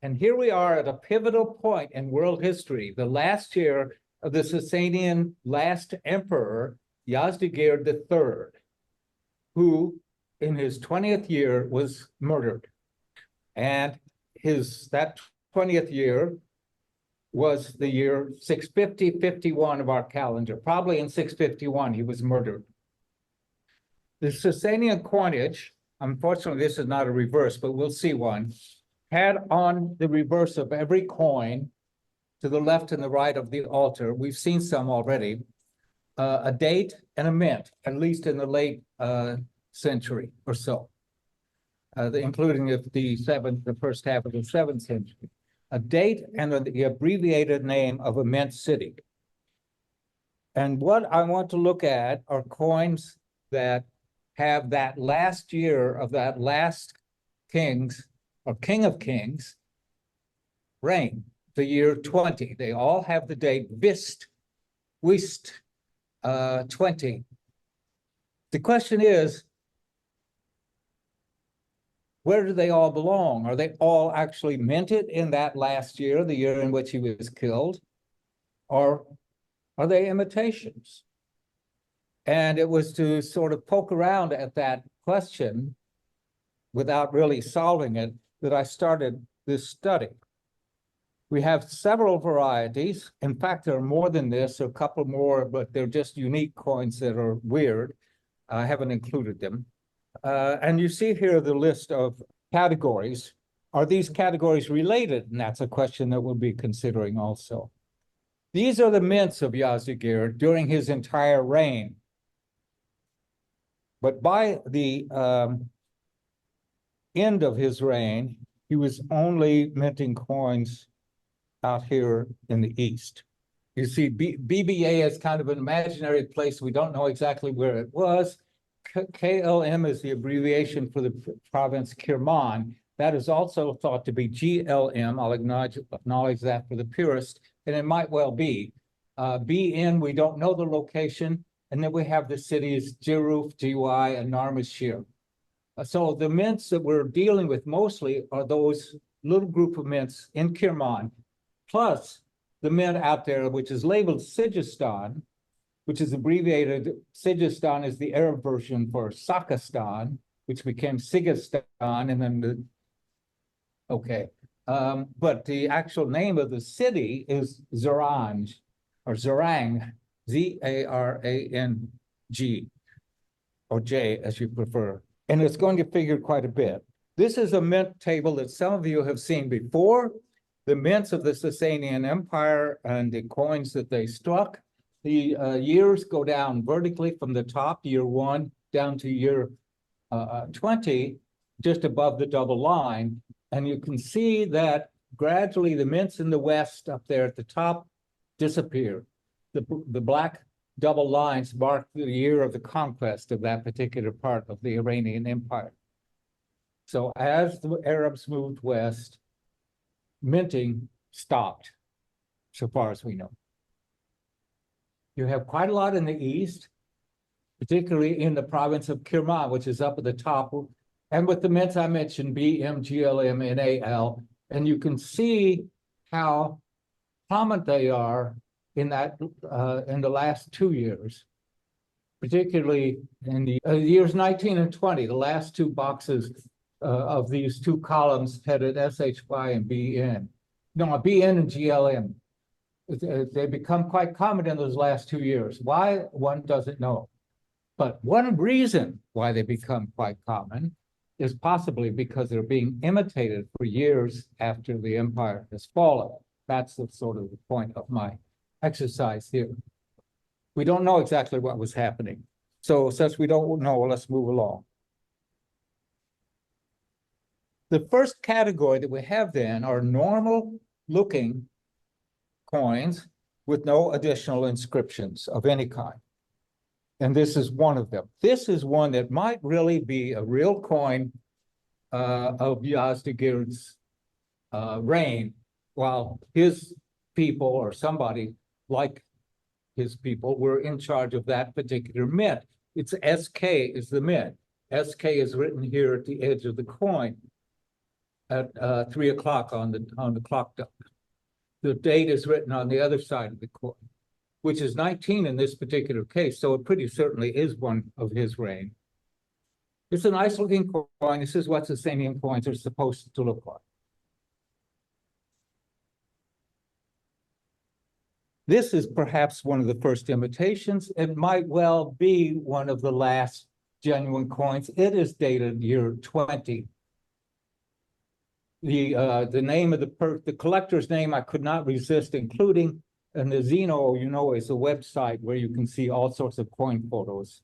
And here we are at a pivotal point in world history, the last year of the Sasanian last emperor, Yezdigerd III, who in his 20th year was murdered. And that 20th year was the year 650-51 of our calendar. Probably in 651, he was murdered. The Sasanian coinage, unfortunately, this is not a reverse, but we'll see one, had on the reverse of every coin to the left and the right of the altar, we've seen some already, a date and a mint, at least in the late century or so, including the first half of the 7th century. A date and the abbreviated name of a mint city. And what I want to look at are coins that have that last year of that last king's or king of kings reign, the year 20. They all have the date Wist 20. The question is, where do they all belong? Are they all actually minted in that last year, the year in which he was killed? Or are they imitations? And it was to sort of poke around at that question without really solving it that I started this study. We have several varieties. In fact, there are more than this, a couple more, but they're just unique coins that are weird. I haven't included them. And you see here the list of categories. Are these categories related? And that's a question that we'll be considering also. These are the mints of Yezdigerd during his entire reign. But by the end of his reign, he was only minting coins out here in the east. You see, BBA is kind of an imaginary place. We don't know exactly where it was. KLM is the abbreviation for the province Kirman. That is also thought to be GLM. I'll acknowledge that for the purist, and it might well be. BN, we don't know the location. And then we have the cities Jiruf, GY, and Narmashir. So the mints that we're dealing with mostly are those little group of mints in Kirman, plus the mint out there, which is labeled Sigistan, which is abbreviated. Sigistan is the Arab version for Sakistan, which became Sigistan, and then but the actual name of the city is Zarang, or Zarang, Z-A-R-A-N-G, or J, as you prefer. And it's going to figure quite a bit. This is a mint table that some of you have seen before. The mints of the Sasanian Empire and the coins that they struck. The years go down vertically from the top, year 1, down to year 20, just above the double line. And you can see that gradually the mints in the west up there at the top disappear. The black double lines mark the year of the conquest of that particular part of the Iranian Empire. So as the Arabs moved west, minting stopped, so far as we know. You have quite a lot in the east, particularly in the province of Kirman, which is up at the top, and with the mints I mentioned, BM, GLM, NAL, and you can see how prominent they are in the last 2 years, particularly in the years 19 and 20, the last 2 boxes of these 2 columns headed SHY and BN. No, BN and GLM. They become quite common in those last 2 years. Why? One doesn't know. But one reason why they become quite common is possibly because they're being imitated for years after the empire has fallen. That's the sort of the point of my exercise here. We don't know exactly what was happening. So since we don't know, let's move along. The first category that we have then are normal looking coins with no additional inscriptions of any kind. And this is one of them. This is one that might really be a real coin of Yezdigerd's reign, while his people or somebody like his people were in charge of that particular mint. It's SK is the mint. SK is written here at the edge of the coin. at 3 o'clock on the clock. The date is written on the other side of the coin, which is 19 in this particular case. So it pretty certainly is one of his reign. It's a nice looking coin. This is what Sasanian coins are supposed to look like. This is perhaps one of the first imitations. It might well be one of the last genuine coins. It is dated year 20. The name of the collector's name I could not resist including, and the Zeno, you know, is a website where you can see all sorts of coin photos.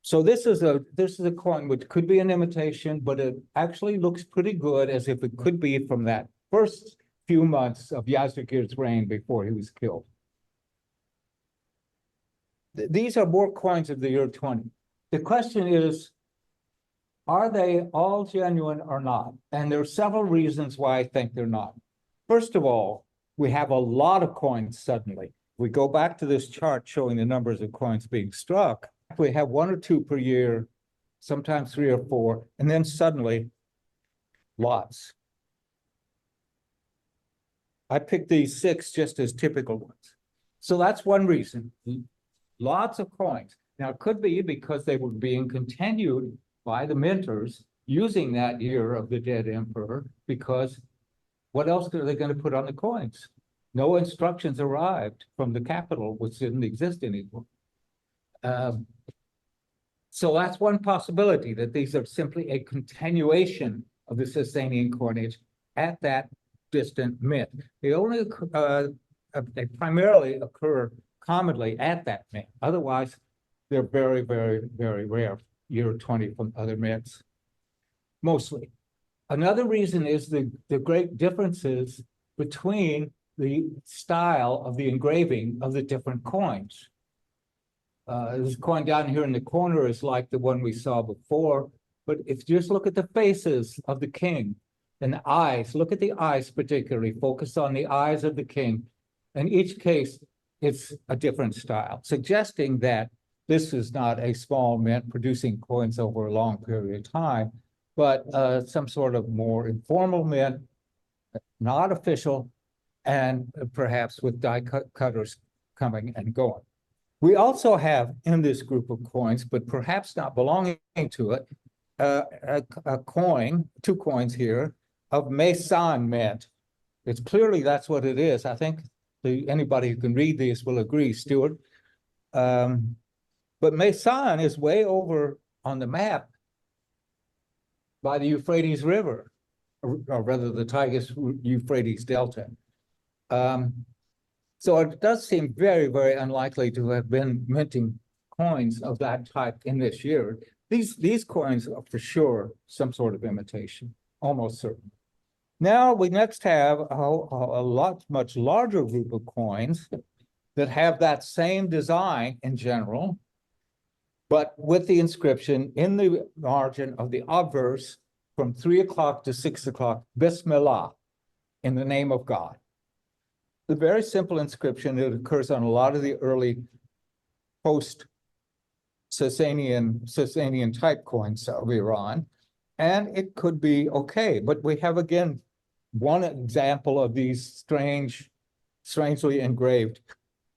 So this is a coin which could be an imitation, but it actually looks pretty good, as if it could be from that first few months of Yezdegerd's reign before he was killed. These are more coins of the year 20. The question is, are they all genuine or not? And there are several reasons why I think they're not. First of all, we have a lot of coins suddenly. We go back to this chart showing the numbers of coins being struck. We have 1 or 2 per year, sometimes 3 or 4, and then suddenly lots. I picked these 6 just as typical ones. So that's one reason. Lots of coins. Now, it could be because they were being continued by the minters using that year of the dead emperor, because what else are they going to put on the coins? No instructions arrived from the capital, which didn't exist anymore. So that's one possibility, that these are simply a continuation of the Sasanian coinage at that distant mint. They only they primarily occur commonly at that mint. Otherwise, they're very, very, very rare, year 20 from other mints, mostly. Another reason is the great differences between the style of the engraving of the different coins. This coin down here in the corner is like the one we saw before, but if you just look at the faces of the king and the eyes, look at the eyes particularly, focus on the eyes of the king. In each case, it's a different style, suggesting that this is not a small mint producing coins over a long period of time, but some sort of more informal mint, not official, and perhaps with die cutters coming and going. We also have in this group of coins, but perhaps not belonging to it, a coin, 2 coins here, of Mesan mint. It's clearly that's what it is. I think anybody who can read these will agree, Stuart. But Mesan is way over on the map by the Euphrates River, or rather the Tigris-Euphrates Delta. So it does seem very, very unlikely to have been minting coins of that type in this year. These coins are for sure some sort of imitation, almost certain. Now we next have a much larger group of coins that have that same design in general, but with the inscription in the margin of the obverse from 3 o'clock to 6 o'clock, Bismillah, in the name of God. The very simple inscription that occurs on a lot of the early post-Sasanian type coins of Iran, and it could be okay. But we have again one example of these strangely engraved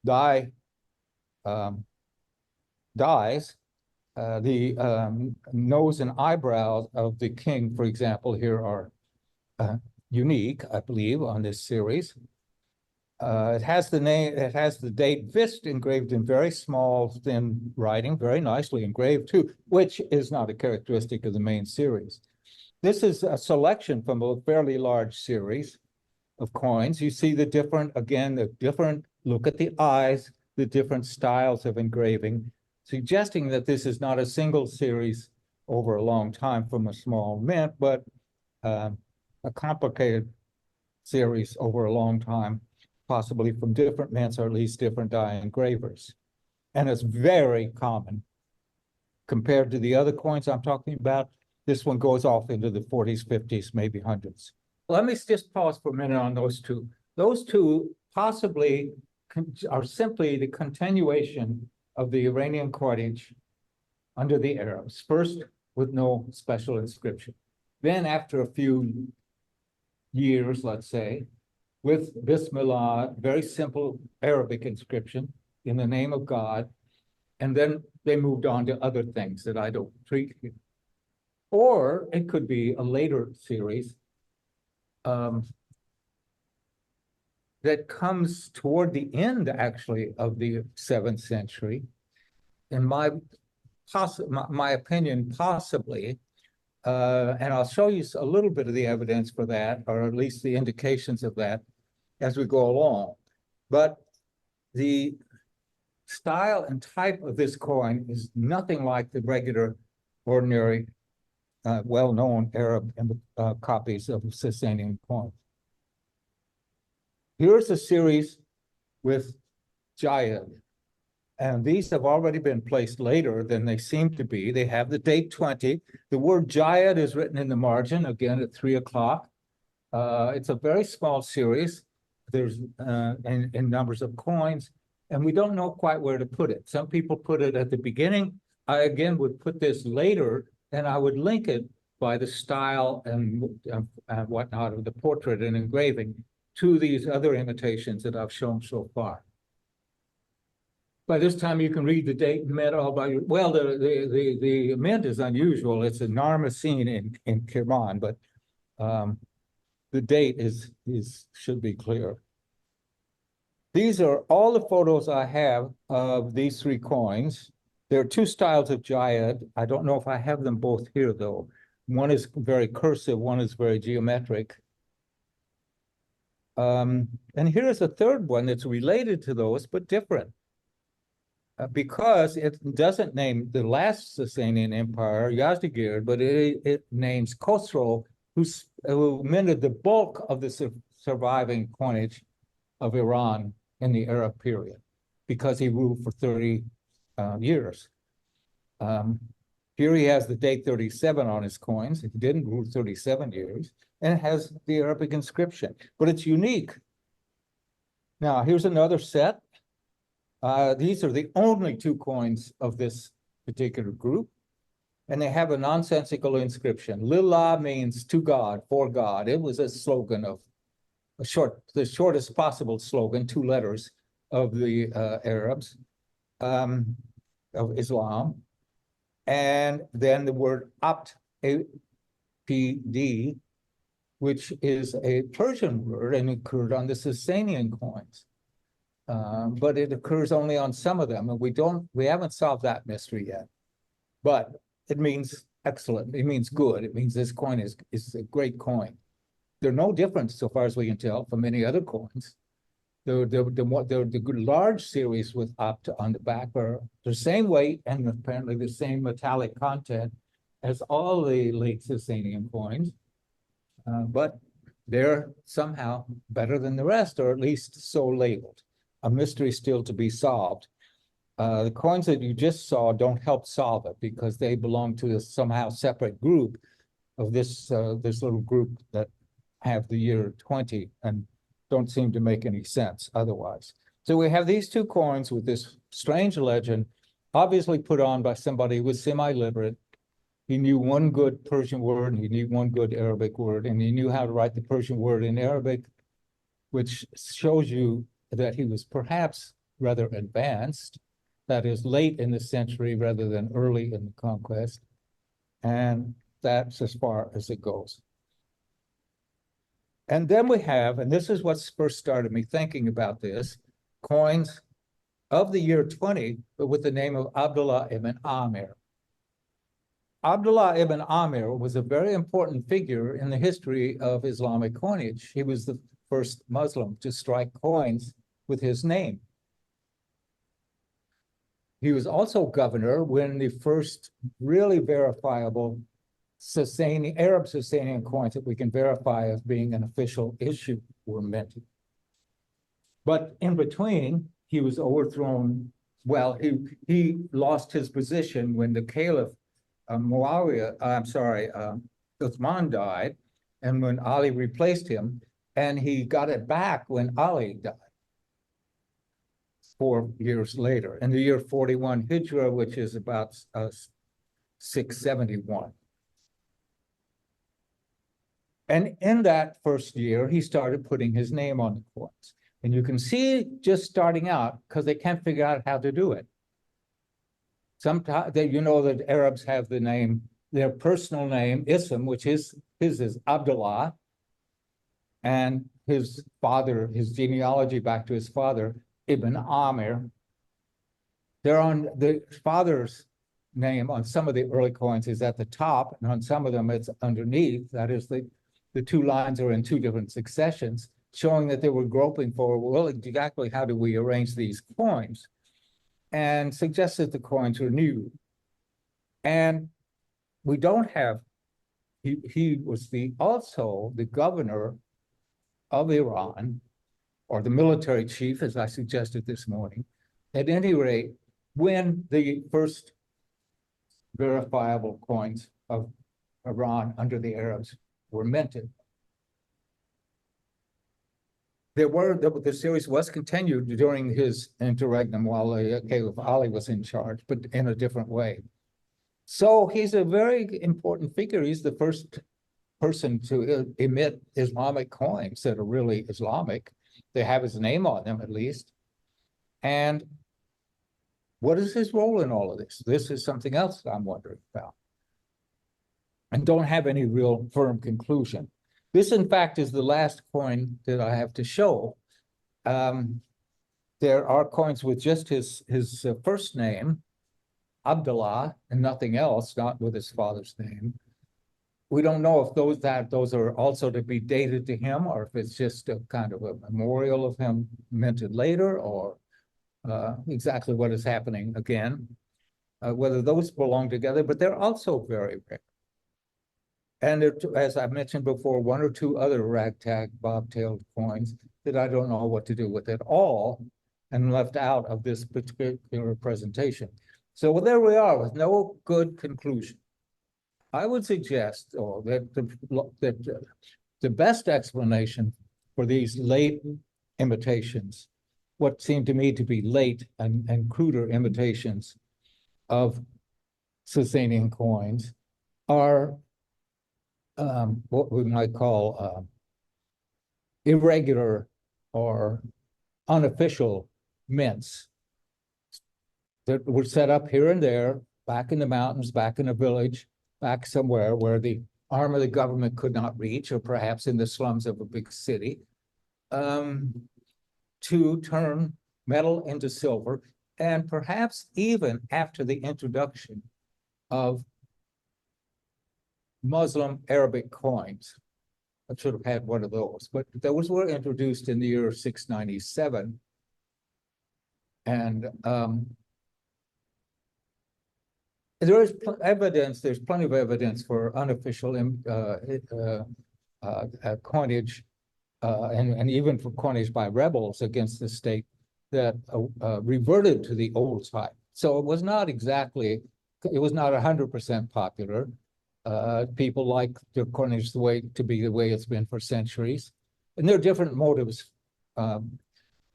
dies. The nose and eyebrows of the king, for example, here are unique, I believe, on this series. It has the name, it has the date Vist engraved in very small, thin writing, very nicely engraved too, which is not a characteristic of the main series. This is a selection from a fairly large series of coins. You see the different, again, look at the eyes, the different styles of engraving, suggesting that this is not a single series over a long time from a small mint, but a complicated series over a long time, possibly from different mints or at least different die engravers. And it's very common compared to the other coins I'm talking about. This one goes off into the 40s, 50s, maybe hundreds. Let me just pause for a minute on those two. Those two possibly are simply the continuation of the Iranian coinage under the Arabs, first with no special inscription. Then after a few years, let's say, with Bismillah, very simple Arabic inscription in the name of God, and then they moved on to other things that I don't treat here. Or it could be a later series that comes toward the end, actually, of the 7th century. In my opinion, possibly, and I'll show you a little bit of the evidence for that, or at least the indications of that as we go along. But the style and type of this coin is nothing like the regular, ordinary, well-known Arab copies of Sasanian coins. Here's a series with Yezdigerd, and these have already been placed later than they seem to be. They have the date 20. The word Yezdigerd is written in the margin, again at 3 o'clock. It's a very small series. There's in numbers of coins, and we don't know quite where to put it. Some people put it at the beginning. I, again, would put this later, and I would link it by the style and whatnot of the portrait and engraving to these other imitations that I've shown so far. By this time, you can read the date and mint all by your, well, the mint is unusual. It's a Numismatics in Kirman, but the date should be clear. These are all the photos I have of these 3 coins. There are 2 styles of Yezdigerd. I don't know if I have them both here, though. One is very cursive, one is very geometric. And here's a third one that's related to those, but different. Because it doesn't name the last Sasanian empire, Yezdigerd, but it names Khosrow, who minted the bulk of the surviving coinage of Iran in the Arab period, because he ruled for 30 years. Here he has the date 37 on his coins. He didn't rule 37 years, and it has the Arabic inscription, but it's unique. Now, here's another set. These are the only 2 coins of this particular group, and they have a nonsensical inscription. Lillah means to God, for God. It was a slogan of the shortest possible slogan, 2 letters of the Arabs, of Islam. And then the word Apt, A-P-D, which is a Persian word and occurred on the Sasanian coins. But it occurs only on some of them, and we haven't solved that mystery yet. But it means excellent, it means good, it means this coin is a great coin. They're no different, so far as we can tell, from many other coins. The large series with Apt on the back are the same weight and apparently the same metallic content as all the late Sasanian coins, but they're somehow better than the rest, or at least so labeled. A mystery still to be solved. The coins that you just saw don't help solve it because they belong to this somehow separate group of this little group that have the year 20 and don't seem to make any sense otherwise. So we have these 2 coins with this strange legend, obviously put on by somebody who was semi-literate. He knew one good Persian word, and he knew one good Arabic word, and he knew how to write the Persian word in Arabic, which shows you that he was perhaps rather advanced, that is late in the century rather than early in the conquest. And that's as far as it goes. And then we have, and this is what's first started me thinking about this, coins of the year 20, but with the name of Abdullah ibn Amir. Abdullah ibn Amir was a very important figure in the history of Islamic coinage. He was the first Muslim to strike coins with his name. He was also governor when the first really verifiable Arab Sasanian coins that we can verify as being an official issue were minted. But in between, he was overthrown. Well, he lost his position when the Caliph Uthman died, and when Ali replaced him, and he got it back when Ali died 4 years later. In the year 41 Hijra, which is about 671. And in that first year, he started putting his name on the coins. And you can see just starting out, because they can't figure out how to do it. Sometimes you know that Arabs have the name, their personal name, Ism, which his is Abdullah, and his father, his genealogy back to his father, Ibn Amir. They're on the father's name on some of the early coins is at the top, and on some of them it's underneath. That is, the two lines are in two different successions, showing that they were groping for, well, exactly how do we arrange these coins? And suggested the coins were new. And we don't have, he was also the governor of Iran, or the military chief, as I suggested this morning. At any rate, when the first verifiable coins of Iran under the Arabs were minted, the series was continued during his interregnum while Caliph Ali was in charge, but in a different way. So he's a very important figure. He's the first person to emit Islamic coins that are really Islamic. They have his name on them, at least. And what is his role in all of this? This is something else I'm wondering about, and don't have any real firm conclusion. This, in fact, is the last coin that I have to show. There are coins with just his first name, Abdullah, and nothing else, not with his father's name. We don't know if those are also to be dated to him, or if it's just a kind of a memorial of him minted later, or exactly what is happening again, whether those belong together, but they're also very rare. And as I mentioned before, one or two other ragtag bobtailed coins that I don't know what to do with at all, and left out of this particular presentation. So well, there we are with no good conclusion. I would suggest that the best explanation for these late imitations, what seemed to me to be late and cruder imitations of Sasanian coins, are what we might call irregular or unofficial mints that were set up here and there, back in the mountains, back in a village, back somewhere where the arm of the government could not reach, or perhaps in the slums of a big city, to turn metal into silver, and perhaps even after the introduction of Muslim Arabic coins. I should have had one of those, but those were introduced in the year 697. And there's plenty of evidence for unofficial coinage, and even for coinage by rebels against the state that reverted to the old type. So it was not 100% popular. People like the coinage to be the way it's been for centuries. And there are different motives.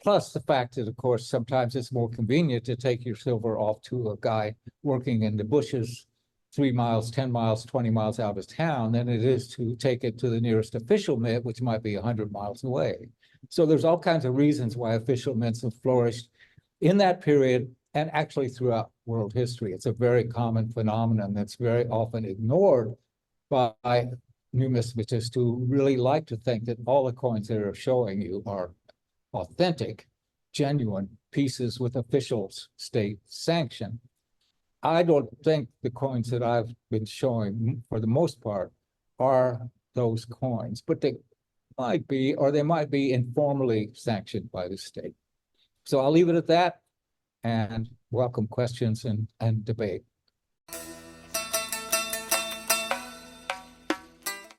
Plus the fact that, of course, sometimes it's more convenient to take your silver off to a guy working in the bushes 3 miles, 10 miles, 20 miles out of town than it is to take it to the nearest official mint, which might be 100 miles away. So there's all kinds of reasons why official mints have flourished in that period and actually throughout world history. It's a very common phenomenon that's very often ignored by numismatists who really like to think that all the coins that are showing you are authentic, genuine pieces with official state sanction. I don't think the coins that I've been showing, for the most part, are those coins, but they might be, or they might be informally sanctioned by the state. So I'll leave it at that and welcome questions and debate.